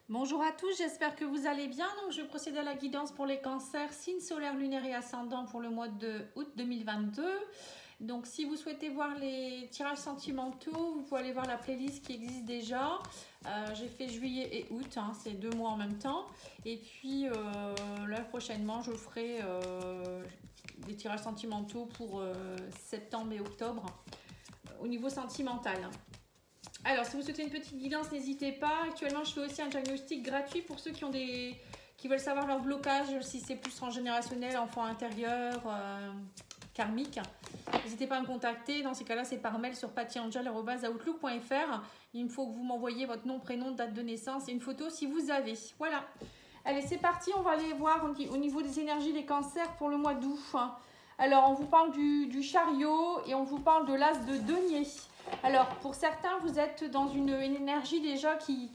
Bonjour à tous, j'espère que vous allez bien. Donc, je procède à la guidance pour les cancers, signes solaires, lunaires et ascendants pour le mois de août 2022. Donc, si vous souhaitez voir les tirages sentimentaux, vous pouvez aller voir la playlist qui existe déjà. J'ai fait juillet et août, hein, c'est 2 mois en même temps. Et puis, là, prochainement, je ferai des tirages sentimentaux pour septembre et octobre au niveau sentimental. Alors, si vous souhaitez une petite guidance, n'hésitez pas. Actuellement, je fais aussi un diagnostic gratuit pour ceux qui veulent savoir leur blocage, si c'est plus transgénérationnel, enfant intérieur, karmique. N'hésitez pas à me contacter. Dans ces cas-là, c'est par mail sur pattyangel@outlook.fr. Il me faut que vous m'envoyiez votre nom, prénom, date de naissance et une photo si vous avez. Voilà. Allez, c'est parti. On va aller voir au niveau des énergies des cancers pour le mois d'août. Alors, on vous parle du chariot et on vous parle de l'as de denier. Alors, pour certains, vous êtes dans une énergie déjà qui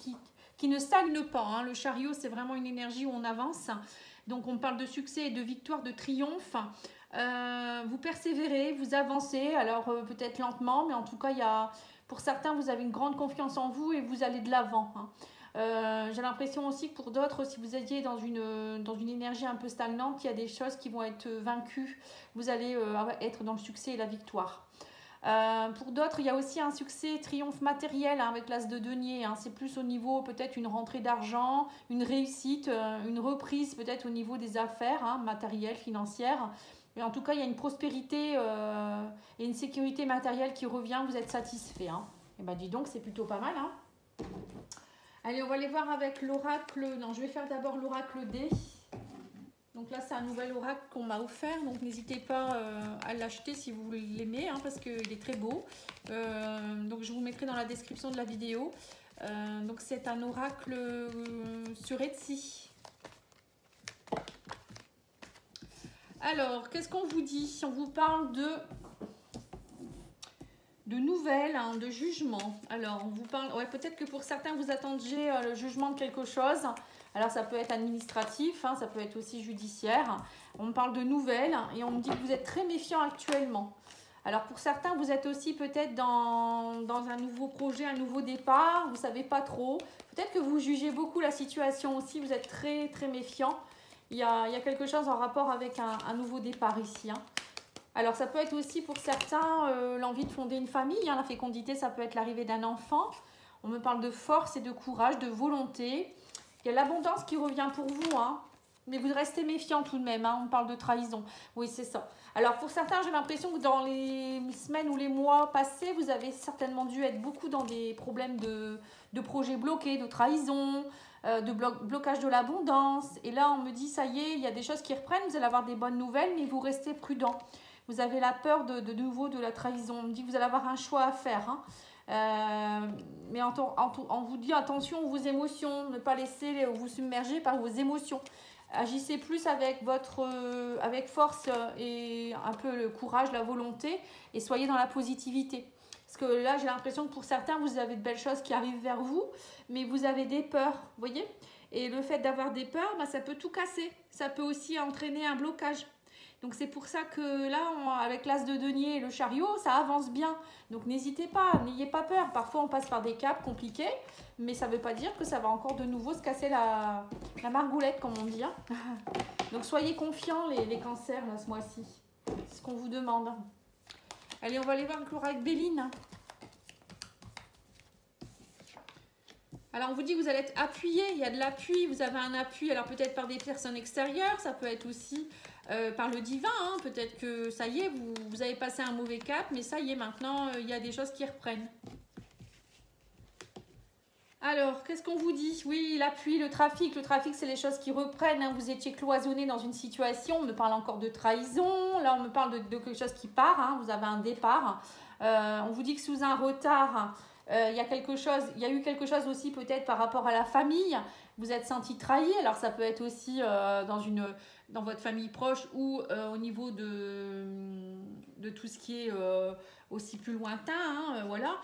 ne stagne pas. Hein. Le chariot, c'est vraiment une énergie où on avance. Donc, on parle de succès et de victoire, de triomphe. Vous persévérez, vous avancez. Alors, peut-être lentement, mais en tout cas, pour certains, vous avez une grande confiance en vous et vous allez de l'avant. Hein. J'ai l'impression aussi que pour d'autres, si vous étiez dans une énergie un peu stagnante, il y a des choses qui vont être vaincues. Vous allez être dans le succès et la victoire. Pour d'autres, il y a aussi un succès, triomphe matériel avec l'as de denier. Hein. C'est plus au niveau peut-être une rentrée d'argent, une réussite, une reprise peut-être au niveau des affaires hein, matérielles, financières. Mais en tout cas, il y a une prospérité et une sécurité matérielle qui revient. Vous êtes satisfait. Hein. Et ben dis donc, c'est plutôt pas mal. Hein. Allez, on va aller voir avec l'oracle. Non, je vais faire d'abord l'oracle D. Donc là, c'est un nouvel oracle qu'on m'a offert. Donc n'hésitez pas à l'acheter si vous l'aimez, hein, parce qu'il est très beau. Donc je vous mettrai dans la description de la vidéo. Donc c'est un oracle sur Etsy. Alors, qu'est-ce qu'on vous dit? On vous parle de nouvelles, hein, de jugement. Alors, on vous parle... Ouais, peut-être que pour certains, vous attendiez le jugement de quelque chose. Alors, ça peut être administratif, hein, ça peut être aussi judiciaire. On me parle de nouvelles et on me dit que vous êtes très méfiant actuellement. Alors, pour certains, vous êtes aussi peut-être dans un nouveau projet, un nouveau départ. Vous ne savez pas trop. Peut-être que vous jugez beaucoup la situation aussi. Vous êtes très, très méfiant. Il y a quelque chose en rapport avec un nouveau départ ici. Hein. Alors, ça peut être aussi pour certains l'envie de fonder une famille. Hein. La fécondité, ça peut être l'arrivée d'un enfant. On me parle de force et de courage, de volonté. Il y a l'abondance qui revient pour vous, hein. Mais vous restez méfiant tout de même. Hein. On parle de trahison. Oui, c'est ça. Alors, pour certains, j'ai l'impression que dans les semaines ou les mois passés, vous avez certainement dû être beaucoup dans des problèmes de projets bloqués, de trahison, de blocage de l'abondance. Et là, on me dit, ça y est, il y a des choses qui reprennent. Vous allez avoir des bonnes nouvelles, mais vous restez prudent. Vous avez la peur de nouveau de la trahison. On me dit que vous allez avoir un choix à faire. Hein. Mais on vous dit attention aux émotions, ne pas laisser vous submerger par vos émotions. Agissez plus avec avec force et un peu le courage, la volonté et soyez dans la positivité. Parce que là, j'ai l'impression que pour certains, vous avez de belles choses qui arrivent vers vous, mais vous avez des peurs, vous voyez. Et le fait d'avoir des peurs, bah, ça peut tout casser. Ça peut aussi entraîner un blocage. Donc c'est pour ça que là, avec l'as de denier et le chariot, ça avance bien. Donc n'hésitez pas, n'ayez pas peur. Parfois on passe par des caps compliqués, mais ça ne veut pas dire que ça va encore de nouveau se casser la margoulette, comme on dit. Hein. Donc soyez confiants les cancers là, ce mois-ci. C'est ce qu'on vous demande. Allez, on va aller voir avec Béline. Alors, on vous dit que vous allez être appuyé, il y a de l'appui, vous avez un appui, alors peut-être par des personnes extérieures, ça peut être aussi par le divin, hein. Peut-être que ça y est, vous avez passé un mauvais cap, mais ça y est, maintenant, il y a des choses qui reprennent. Alors, qu'est-ce qu'on vous dit? Oui, l'appui, le trafic, c'est les choses qui reprennent, hein. Vous étiez cloisonné dans une situation, on me parle encore de trahison, là on me parle de quelque chose qui part, hein. Vous avez un départ. On vous dit que sous un retard... il y a eu quelque chose aussi peut-être par rapport à la famille. Vous êtes senti trahi. Alors ça peut être aussi dans votre famille proche ou au niveau de tout ce qui est aussi plus lointain. Hein, voilà.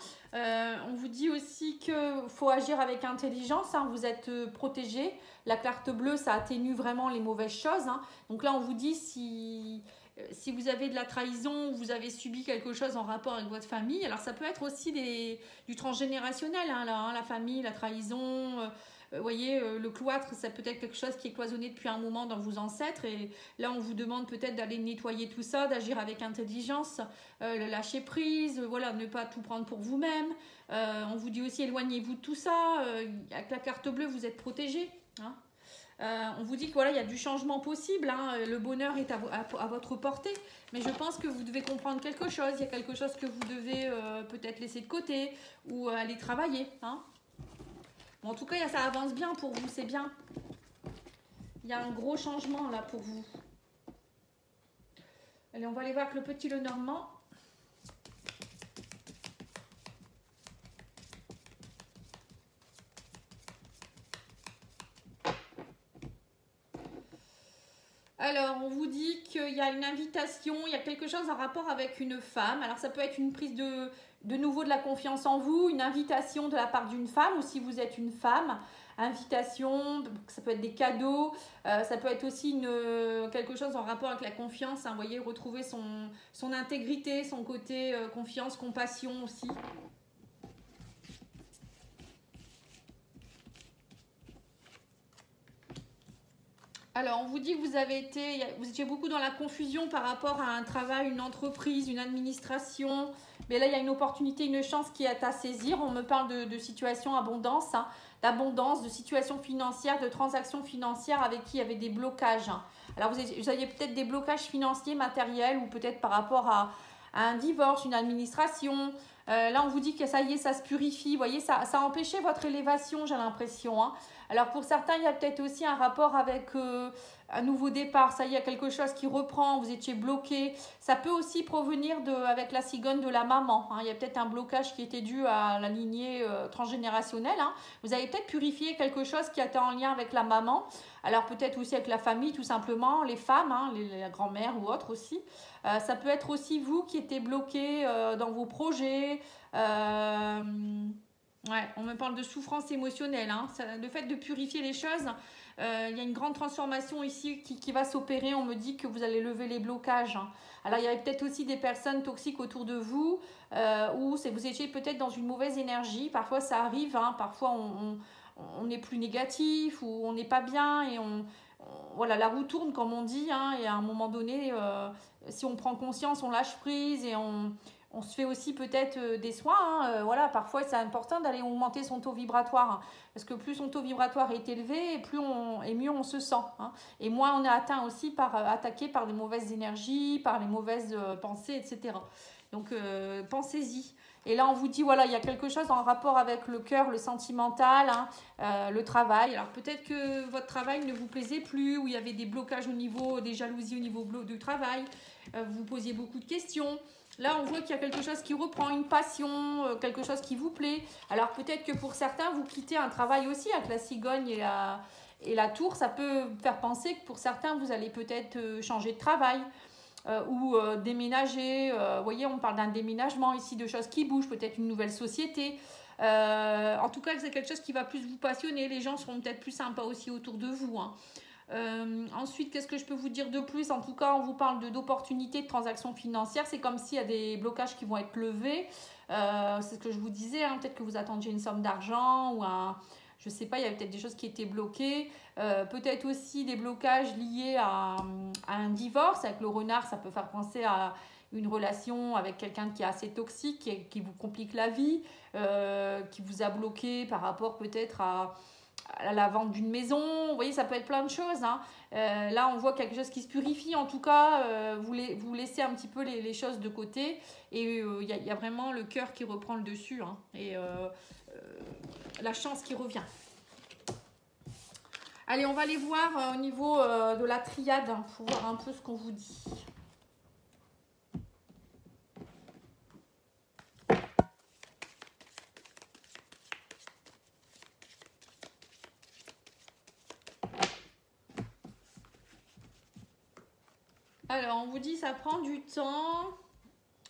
On vous dit aussi qu'il faut agir avec intelligence. Hein, vous êtes protégé. La carte bleue, ça atténue vraiment les mauvaises choses. Hein. Donc là, on vous dit si vous avez de la trahison, vous avez subi quelque chose en rapport avec votre famille, alors ça peut être aussi du transgénérationnel, hein, là, hein, la famille, la trahison, Vous voyez, le cloître, ça peut être quelque chose qui est cloisonné depuis un moment dans vos ancêtres. Et là, on vous demande peut-être d'aller nettoyer tout ça, d'agir avec intelligence, le lâcher prise, voilà, ne pas tout prendre pour vous-même. On vous dit aussi éloignez-vous de tout ça. Avec la carte bleue, vous êtes protégé. Hein. On vous dit que voilà, il y a du changement possible, hein, le bonheur est à votre portée, mais je pense que vous devez comprendre quelque chose, il y a quelque chose que vous devez peut-être laisser de côté ou aller travailler. Hein. Bon, en tout cas, ça avance bien pour vous, c'est bien. Il y a un gros changement là pour vous. Allez, on va aller voir avec le petit Lenormand. Alors, on vous dit qu'il y a une invitation, il y a quelque chose en rapport avec une femme. Alors, ça peut être une prise de nouveau de la confiance en vous, une invitation de la part d'une femme, ou si vous êtes une femme, invitation, ça peut être des cadeaux, ça peut être aussi quelque chose en rapport avec la confiance, hein, vous voyez, retrouver son intégrité, son côté confiance, compassion aussi. Alors, on vous dit que vous étiez beaucoup dans la confusion par rapport à un travail, une entreprise, une administration. Mais là, il y a une opportunité, une chance qui est à saisir. On me parle de situation abondance, hein, d'abondance, de situation financière, de transactions financières avec qui il y avait des blocages. Hein. Alors, vous aviez peut-être des blocages financiers, matériels, ou peut-être par rapport à un divorce, une administration. Là, on vous dit que ça y est, ça se purifie. Vous voyez, ça a empêché votre élévation, j'ai l'impression. Hein. Alors pour certains, il y a peut-être aussi un rapport avec un nouveau départ. Ça y est, il y a quelque chose qui reprend, vous étiez bloqué. Ça peut aussi provenir avec la cigogne de la maman. Hein. Il y a peut-être un blocage qui était dû à la lignée transgénérationnelle. Hein. Vous avez peut-être purifié quelque chose qui était en lien avec la maman. Alors peut-être aussi avec la famille, tout simplement, les femmes, hein, la grand-mère ou autres aussi. Ça peut être aussi vous qui étiez bloqué dans vos projets. Ouais, on me parle de souffrance émotionnelle. Hein. Le fait de purifier les choses, il y a une grande transformation ici qui va s'opérer. On me dit que vous allez lever les blocages. Hein. Alors, il y avait peut-être aussi des personnes toxiques autour de vous ou vous étiez peut-être dans une mauvaise énergie. Parfois, ça arrive. Hein. Parfois, on est plus négatif ou on n'est pas bien et voilà, la roue tourne, comme on dit. Hein. Et à un moment donné, si on prend conscience, on lâche prise et on se fait aussi peut-être des soins. Hein, voilà, parfois, c'est important d'aller augmenter son taux vibratoire. Hein, parce que plus son taux vibratoire est élevé, et mieux on se sent. Hein, et moins on est atteint aussi attaqué par les mauvaises énergies, par les mauvaises pensées, etc. Donc, pensez-y. Et là, on vous dit, voilà, il y a quelque chose en rapport avec le cœur, le sentimental, hein, le travail. Alors, peut-être que votre travail ne vous plaisait plus, ou il y avait des blocages au niveau, des jalousies au niveau du travail. Vous posiez beaucoup de questions. Là, on voit qu'il y a quelque chose qui reprend, une passion, quelque chose qui vous plaît. Alors, peut-être que pour certains, vous quittez un travail aussi avec la cigogne et la tour. Ça peut faire penser que pour certains, vous allez peut-être changer de travail ou déménager. Vous voyez, on parle d'un déménagement ici, de choses qui bougent, peut-être une nouvelle société. En tout cas, c'est quelque chose qui va plus vous passionner. Les gens seront peut-être plus sympas aussi autour de vous. Hein. Ensuite, qu'est-ce que je peux vous dire de plus? En tout cas, on vous parle d'opportunités de transactions financières. C'est comme s'il y a des blocages qui vont être levés. C'est ce que je vous disais. Hein. Peut-être que vous attendiez une somme d'argent ou je ne sais pas, il y avait peut-être des choses qui étaient bloquées. Peut-être aussi des blocages liés à un divorce. Avec le renard, ça peut faire penser à une relation avec quelqu'un qui est assez toxique, qui vous complique la vie, qui vous a bloqué par rapport peut-être à la vente d'une maison. Vous voyez, ça peut être plein de choses. Hein. Là, on voit quelque chose qui se purifie. En tout cas, vous laissez un petit peu les choses de côté. Et il y a vraiment le cœur qui reprend le dessus. Hein. Et la chance qui revient. Allez, on va aller voir au niveau de la triade, hein, pour voir un peu ce qu'on vous dit. Alors, on vous dit ça prend du temps.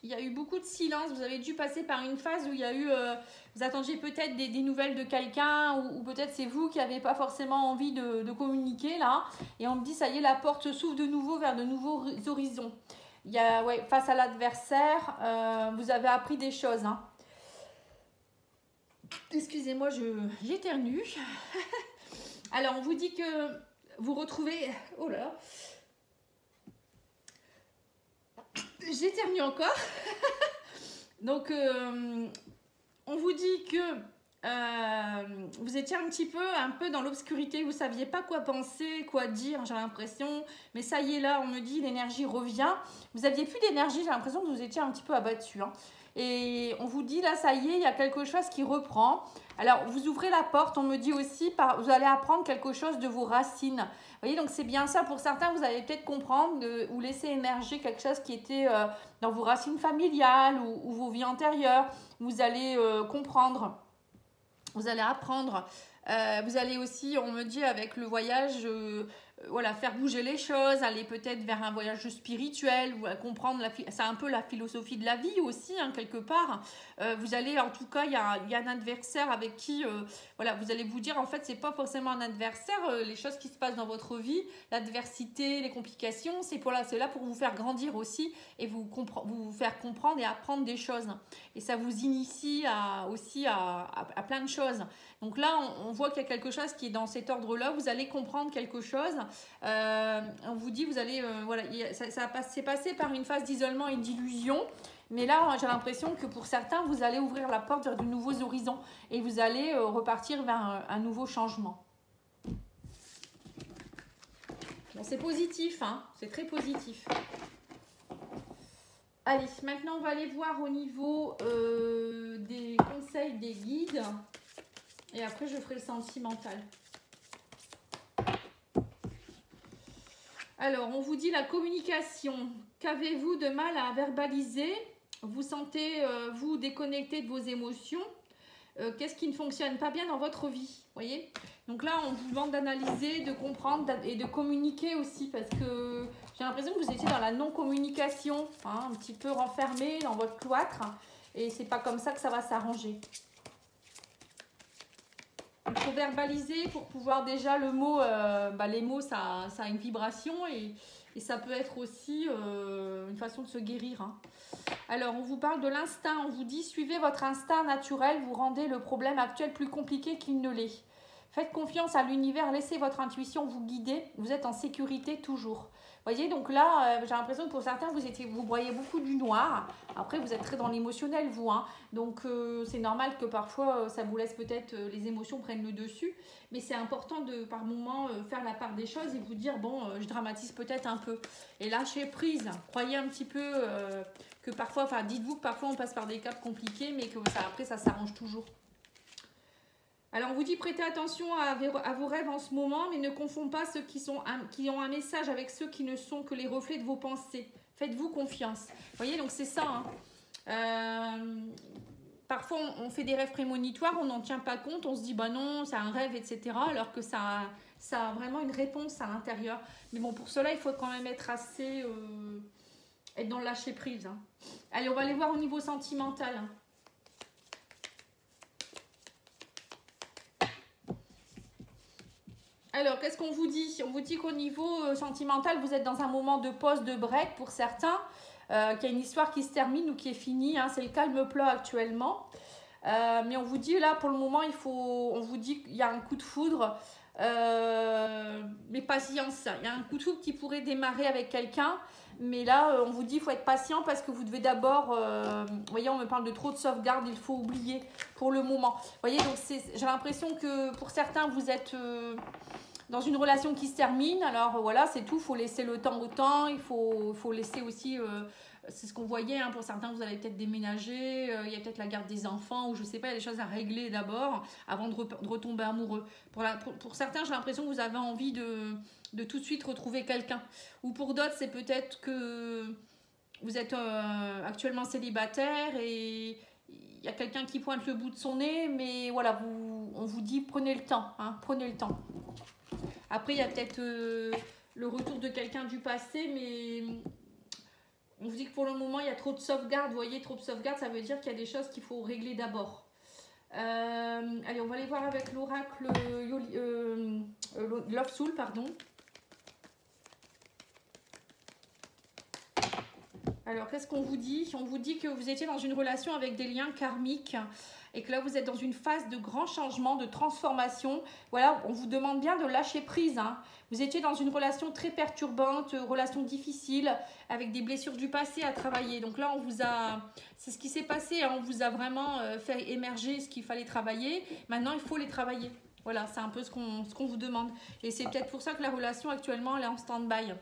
Il y a eu beaucoup de silence. Vous avez dû passer par une phase où il y a eu... vous attendiez peut-être des nouvelles de quelqu'un ou peut-être c'est vous qui n'avez pas forcément envie de communiquer là. Et on me dit, ça y est, la porte s'ouvre de nouveau vers de nouveaux horizons. Il y a, ouais, face à l'adversaire, vous avez appris des choses. Hein. Excusez-moi, j'éternue. Alors, on vous dit que vous retrouvez... Oh là, j'éternue encore. Donc, on vous dit que vous étiez un peu dans l'obscurité, vous ne saviez pas quoi penser, quoi dire, j'ai l'impression. Mais ça y est, là, on me dit l'énergie revient. Vous n'aviez plus d'énergie, j'ai l'impression que vous étiez un petit peu abattu. Hein. Et on vous dit, là, ça y est, il y a quelque chose qui reprend. Alors, vous ouvrez la porte, on me dit aussi, vous allez apprendre quelque chose de vos racines. Vous voyez, donc c'est bien ça. Pour certains, vous allez peut-être comprendre ou laisser émerger quelque chose qui était dans vos racines familiales ou vos vies antérieures. Vous allez comprendre. Vous allez apprendre, vous allez aussi, on me dit avec le voyage, voilà, faire bouger les choses, aller peut-être vers un voyage spirituel, ou comprendre, c'est un peu la philosophie de la vie aussi, hein, quelque part. Vous allez, en tout cas, il y a un adversaire avec qui, voilà, vous allez vous dire, en fait, c'est pas forcément un adversaire, les choses qui se passent dans votre vie, l'adversité, les complications, c'est là pour vous faire grandir aussi et vous faire comprendre et apprendre des choses. Et ça vous initie aussi à plein de choses. Donc là, on voit qu'il y a quelque chose qui est dans cet ordre-là. Vous allez comprendre quelque chose. On vous dit, vous allez, voilà, c'est passé par une phase d'isolement et d'illusion. Mais là, j'ai l'impression que pour certains, vous allez ouvrir la porte vers de nouveaux horizons et vous allez repartir vers un nouveau changement. Bon, c'est positif, hein, c'est très positif. Allez, maintenant, on va aller voir au niveau des conseils des guides. Et après, je ferai le sentimental. Alors, on vous dit la communication. Qu'avez-vous de mal à verbaliser? Vous sentez, vous, déconnecté de vos émotions. Qu'est-ce qui ne fonctionne pas bien dans votre vie? Voyez? Donc là, on vous demande d'analyser, de comprendre et de communiquer aussi. Parce que j'ai l'impression que vous étiez dans la non-communication. Hein, un petit peu renfermé dans votre cloître. Et c'est pas comme ça que ça va s'arranger. Il faut verbaliser pour pouvoir déjà le mot, les mots ça a une vibration et ça peut être aussi une façon de se guérir. Hein. Alors on vous parle de l'instinct, on vous dit suivez votre instinct naturel, vous rendez le problème actuel plus compliqué qu'il ne l'est. Faites confiance à l'univers, laissez votre intuition vous guider, vous êtes en sécurité toujours. Vous voyez, donc là, j'ai l'impression que pour certains, vous broyez beaucoup du noir. Après, vous êtes très dans l'émotionnel, vous. Hein. Donc, c'est normal que parfois, ça vous laisse peut-être, les émotions prennent le dessus. Mais c'est important de, par moment, faire la part des choses et vous dire, bon, je dramatise peut-être un peu. Et lâcher prise. Croyez un petit peu que parfois, enfin, dites-vous que parfois, on passe par des cas compliqués, mais que après, ça s'arrange toujours. Alors, on vous dit prêtez attention à vos rêves en ce moment, mais ne confondez pas ceux qui ont un message avec ceux qui ne sont que les reflets de vos pensées. Faites-vous confiance. Vous voyez, donc c'est ça. Hein. Parfois, on fait des rêves prémonitoires, on n'en tient pas compte, on se dit, bah non, c'est un rêve, etc. Alors que ça a vraiment une réponse à l'intérieur. Mais bon, pour cela, il faut quand même être assez... être dans le lâcher-prise. Hein. Allez, on va aller voir au niveau sentimental. Hein. Alors, qu'est-ce qu'on vous dit? On vous dit qu'au niveau sentimental, vous êtes dans un moment de pause, de break pour certains, qu'il y a une histoire qui se termine ou qui est finie. Hein, c'est le calme plat actuellement. Mais on vous dit là, pour le moment, on vous dit qu'il y a un coup de foudre. Mais patience, il y a un coup de foudre qui pourrait démarrer avec quelqu'un. Mais là, on vous dit qu'il faut être patient parce que vous devez d'abord... vous voyez, on me parle de trop de sauvegarde, il faut oublier pour le moment. Vous voyez, donc j'ai l'impression que pour certains, vous êtes... dans une relation qui se termine, alors voilà, c'est tout, il faut laisser le temps au temps, il faut laisser aussi, c'est ce qu'on voyait, hein, pour certains, vous allez peut-être déménager, il y a peut-être la garde des enfants, ou je sais pas, il y a des choses à régler d'abord, avant de retomber amoureux. Pour certains, j'ai l'impression que vous avez envie de tout de suite retrouver quelqu'un. Ou pour d'autres, c'est peut-être que vous êtes actuellement célibataire et il y a quelqu'un qui pointe le bout de son nez, mais voilà, on vous dit prenez le temps, hein, prenez le temps. Après, il y a peut-être le retour de quelqu'un du passé, mais on vous dit que pour le moment, il y a trop de sauvegarde. Vous voyez, trop de sauvegarde, ça veut dire qu'il y a des choses qu'il faut régler d'abord. Allez, on va aller voir avec l'oracle Love Soul, pardon. Alors, qu'est-ce qu'on vous dit? On vous dit que vous étiez dans une relation avec des liens karmiques et que là, vous êtes dans une phase de grand changement, de transformation. Voilà, on vous demande bien de lâcher prise, hein. Vous étiez dans une relation très perturbante, relation difficile, avec des blessures du passé à travailler. Donc là, on vous a... C'est ce qui s'est passé, hein. On vous a vraiment fait émerger ce qu'il fallait travailler. Maintenant, il faut les travailler. Voilà, c'est un peu ce qu'on vous demande. Et c'est peut-être pour ça que la relation, actuellement, elle est en stand-by.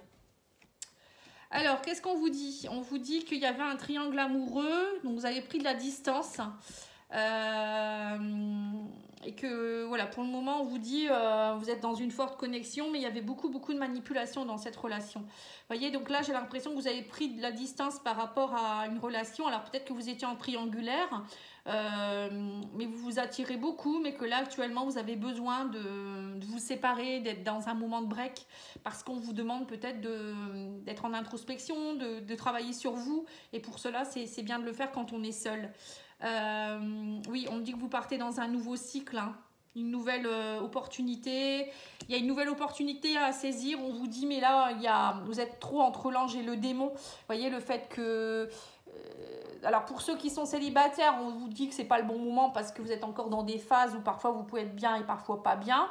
Alors, qu'est-ce qu'on vous dit? On vous dit qu'il y avait un triangle amoureux, donc vous avez pris de la distance. Et que, voilà, pour le moment, on vous dit, vous êtes dans une forte connexion, mais il y avait beaucoup de manipulation dans cette relation. Vous voyez, donc là, j'ai l'impression que vous avez pris de la distance par rapport à une relation. Alors, peut-être que vous étiez en triangulaire, mais vous vous attirez beaucoup, mais que là, actuellement, vous avez besoin de vous séparer, d'être dans un moment de break, parce qu'on vous demande peut-être d'être en introspection, de travailler sur vous, et pour cela, c'est bien de le faire quand on est seul. Oui, on me dit que vous partez dans un nouveau cycle, hein, une nouvelle opportunité. Il y a une nouvelle opportunité à saisir. On vous dit, mais là, vous êtes trop entre l'ange et le démon. Vous voyez, le fait que... alors, pour ceux qui sont célibataires, on vous dit que c'est pas le bon moment parce que vous êtes encore dans des phases où parfois vous pouvez être bien et parfois pas bien.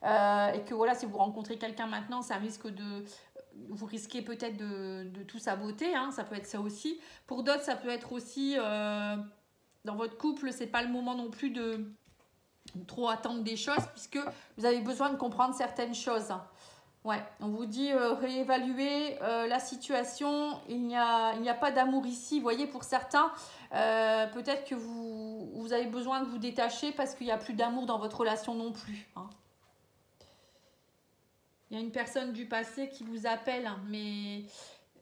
Et que voilà, si vous rencontrez quelqu'un maintenant, ça risque de... Vous risquez peut-être de tout saboter, hein, ça peut être ça aussi. Pour d'autres, ça peut être aussi... dans votre couple, c'est pas le moment non plus de trop attendre des choses puisque vous avez besoin de comprendre certaines choses. Ouais, on vous dit réévaluer la situation. Il n'y a pas d'amour ici. Vous voyez, pour certains, peut-être que vous avez besoin de vous détacher parce qu'il n'y a plus d'amour dans votre relation non plus, hein. Il y a une personne du passé qui vous appelle, hein, mais...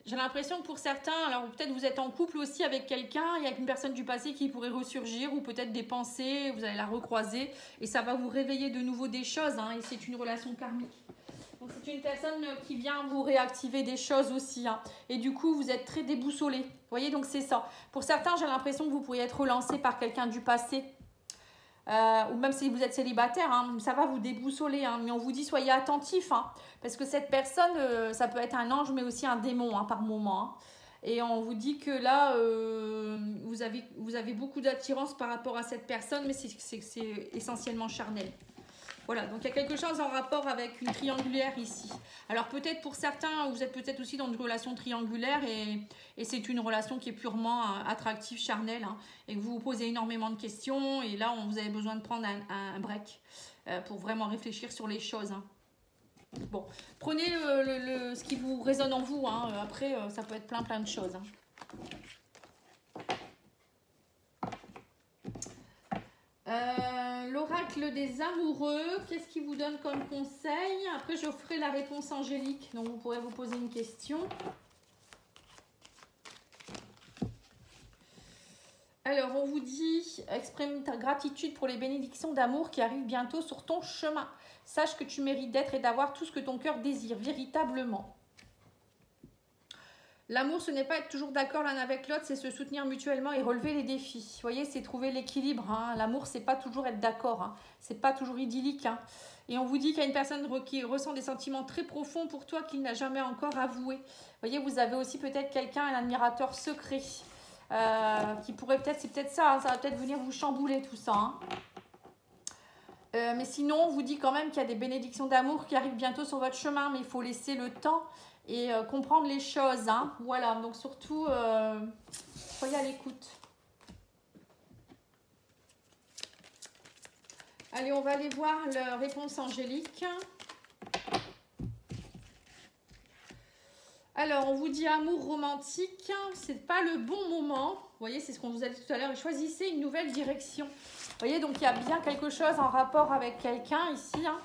J'ai l'impression que pour certains, alors peut-être vous êtes en couple aussi avec quelqu'un, il y a une personne du passé qui pourrait ressurgir ou peut-être des pensées, vous allez la recroiser et ça va vous réveiller de nouveau des choses, hein, et c'est une relation karmique. Donc c'est une personne qui vient vous réactiver des choses aussi, hein, et du coup vous êtes très déboussolé. Vous voyez, donc c'est ça. Pour certains, j'ai l'impression que vous pourriez être relancé par quelqu'un du passé. Ou même si vous êtes célibataire, hein, ça va vous déboussoler, hein, mais on vous dit soyez attentifs, hein, parce que cette personne, ça peut être un ange mais aussi un démon, hein, par moment, hein. Et on vous dit que là, vous avez beaucoup d'attirance par rapport à cette personne, mais c'est essentiellement charnel. Voilà, donc il y a quelque chose en rapport avec une triangulaire ici. Alors peut-être pour certains, vous êtes peut-être aussi dans une relation triangulaire et c'est une relation qui est purement attractive, charnelle, hein, et que vous vous posez énormément de questions et là, vous avez besoin de prendre un break pour vraiment réfléchir sur les choses, hein. Bon, prenez ce qui vous résonne en vous, hein. Après, ça peut être plein de choses, hein. L'oracle des amoureux, qu'est-ce qu'il vous donne comme conseil? Après, je ferai la réponse angélique, donc vous pourrez vous poser une question. Alors, on vous dit, exprime ta gratitude pour les bénédictions d'amour qui arrivent bientôt sur ton chemin. Sache que tu mérites d'être et d'avoir tout ce que ton cœur désire, véritablement. L'amour, ce n'est pas être toujours d'accord l'un avec l'autre, c'est se soutenir mutuellement et relever les défis. Vous voyez, c'est trouver l'équilibre, hein. L'amour, c'est pas toujours être d'accord, hein. C'est pas toujours idyllique, hein. Et on vous dit qu'il y a une personne qui ressent des sentiments très profonds pour toi qu'il n'a jamais encore avoué. Vous voyez, vous avez aussi peut-être quelqu'un, un admirateur secret, qui pourrait peut-être, c'est peut-être ça, hein, ça va peut-être venir vous chambouler tout ça, hein. Mais sinon, on vous dit quand même qu'il y a des bénédictions d'amour qui arrivent bientôt sur votre chemin, mais il faut laisser le temps et comprendre les choses, hein. Voilà, donc surtout, soyez à l'écoute. Allez, on va aller voir la réponse angélique. Alors, on vous dit amour romantique, c'est pas le bon moment. Vous voyez, c'est ce qu'on vous a dit tout à l'heure. Choisissez une nouvelle direction. Vous voyez, donc il y a bien quelque chose en rapport avec quelqu'un ici, hein.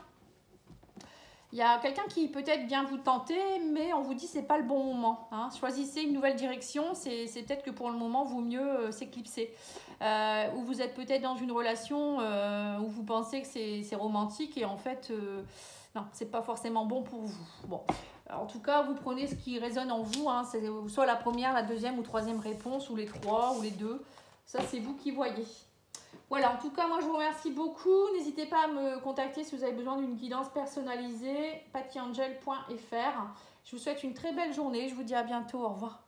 Il y a quelqu'un qui peut-être vient vous tenter, mais on vous dit c'est pas le bon moment, hein. Choisissez une nouvelle direction, c'est peut-être que pour le moment, vaut mieux s'éclipser. Ou vous êtes peut-être dans une relation où vous pensez que c'est romantique et en fait, non, c'est pas forcément bon pour vous. Bon, en tout cas, vous prenez ce qui résonne en vous, hein, c'est soit la première, la deuxième ou troisième réponse, ou les trois, ou les deux. Ça, c'est vous qui voyez. Voilà, en tout cas, moi je vous remercie beaucoup. N'hésitez pas à me contacter si vous avez besoin d'une guidance personnalisée, pattyangel.fr. Je vous souhaite une très belle journée. Je vous dis à bientôt. Au revoir.